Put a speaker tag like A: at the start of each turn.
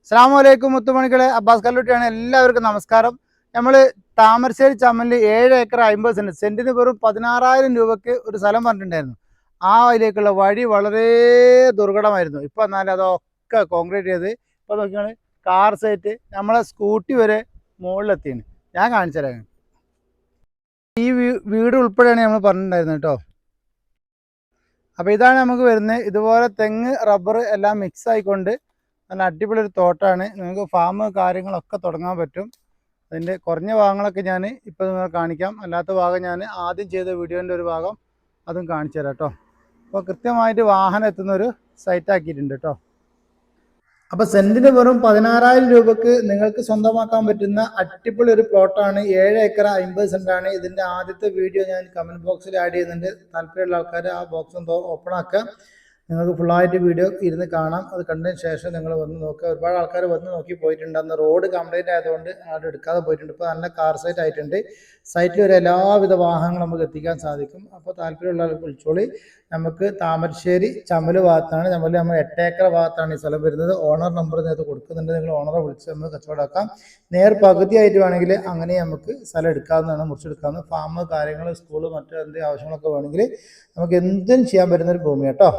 A: അസ്സലാമലൈക്കും മുത്തുമണികളെ, അബ്ബാസ് കല്ലൂട്ടിയാണ്. എല്ലാവർക്കും നമസ്കാരം. നമ്മൾ താമരശ്ശേരി ചമ്മലിൽ 7 ഏക്കർ 50 സെന്റ്, സെന്റിന് വെറും 16,000 രൂപയ്ക്ക് ഒരു സ്ഥലം പറഞ്ഞിട്ടുണ്ടായിരുന്നു. ആ അതിലേക്കുള്ള വഴി വളരെ ദുർഘടമായിരുന്നു. ഇപ്പം എന്നാൽ അതൊക്കെ കോൺക്രീറ്റ് ചെയ്ത് ഇപ്പോൾ നോക്കിയാൽ കാർ സൈറ്റ് നമ്മളെ സ്കൂട്ടി വരെ മുകളിലെത്തിയാണ്. ഞാൻ കാണിച്ചു തരാം. ഈ വീട് ഉൾപ്പെടെയാണ് നമ്മൾ പറഞ്ഞിട്ടുണ്ടായിരുന്നത് കേട്ടോ. അപ്പോൾ ഇതാണ് നമുക്ക് വരുന്നത്. ഇതുപോലെ തെങ്ങ്, റബ്ബർ എല്ലാം മിക്സ് ആയിക്കൊണ്ട് നല്ല അടിപൊളി ഒരു തോട്ടമാണ്. നിങ്ങൾക്ക് ഫാം കാര്യങ്ങളൊക്കെ തുടങ്ങാൻ പറ്റും. അതിൻ്റെ കുറഞ്ഞ ഭാഗങ്ങളൊക്കെ ഞാൻ ഇപ്പോൾ നിങ്ങൾ കാണിക്കാം. അല്ലാത്ത ഭാഗം ഞാൻ ആദ്യം ചെയ്ത വീഡിയോൻ്റെ ഒരു ഭാഗം അതും കാണിച്ചു തരാം കേട്ടോ. അപ്പോൾ കൃത്യമായിട്ട് വാഹനം എത്തുന്നൊരു സൈറ്റ് ആക്കിയിട്ടുണ്ട് കേട്ടോ. അപ്പോൾ സെൻറ്റിന് വെറും 16,000 രൂപക്ക് നിങ്ങൾക്ക് സ്വന്തമാക്കാൻ പറ്റുന്ന അടിപൊളി ഒരു പ്ലോട്ടാണ്. 7 ഏക്കർ 50 സെൻറ്റാണ്. ഇതിൻ്റെ ആദ്യത്തെ വീഡിയോ ഞാൻ കമൻറ്റ് ബോക്സിൽ ആഡ് ചെയ്യുന്നുണ്ട്. താല്പര്യമുള്ള ആൾക്കാർ ആ ബോക്സ് ഒന്ന് ഓപ്പൺ ആക്കുക. നിങ്ങൾക്ക് ഫുള്ളായിട്ട് വീഡിയോ ഇരുന്ന് കാണാം. അത് കണ്ടതിന് ശേഷം നിങ്ങൾ വന്ന് നോക്കുക. ഒരുപാട് ആൾക്കാർ വന്ന് നോക്കി പോയിട്ടുണ്ട്. അന്ന് റോഡ് കംപ്ലൈൻറ്റ് ആയതുകൊണ്ട് ആടെ എടുക്കാതെ പോയിട്ടുണ്ട്. ഇപ്പോൾ നല്ല കാർ സൈറ്റ് ആയിട്ടുണ്ട്. സൈറ്റിൽ ഒരു എല്ലാവിധ വാഹനങ്ങളും നമുക്ക് എത്തിക്കാൻ സാധിക്കും. അപ്പോൾ താല്പര്യമുള്ള ആൾക്ക് വിളിച്ചോളി. നമുക്ക് താമരശ്ശേരി ചമ്മൽ ഭാഗത്താണ്. നമ്മൾ 8 ഏക്കർ ഭാഗത്താണ് ഈ സ്ഥലം വരുന്നത്. ഓണർ നമ്പർ നേരത്തെ കൊടുക്കുന്നുണ്ട്. നിങ്ങൾ ഓണറെ വിളിച്ച് നമുക്ക് കച്ചവടമാക്കാം. നേർ പകുതിയായിട്ട് വേണമെങ്കിൽ അങ്ങനെ നമുക്ക് സ്ഥലം എടുക്കാവുന്നതാണ്, മുറിച്ചെടുക്കാവുന്ന. ഫാം കാര്യങ്ങൾ, സ്കൂള്, മറ്റു എന്ത് ആവശ്യങ്ങളൊക്കെ വേണമെങ്കിൽ നമുക്ക് എന്തും ചെയ്യാൻ പറ്റുന്നൊരു ഭൂമി കേട്ടോ.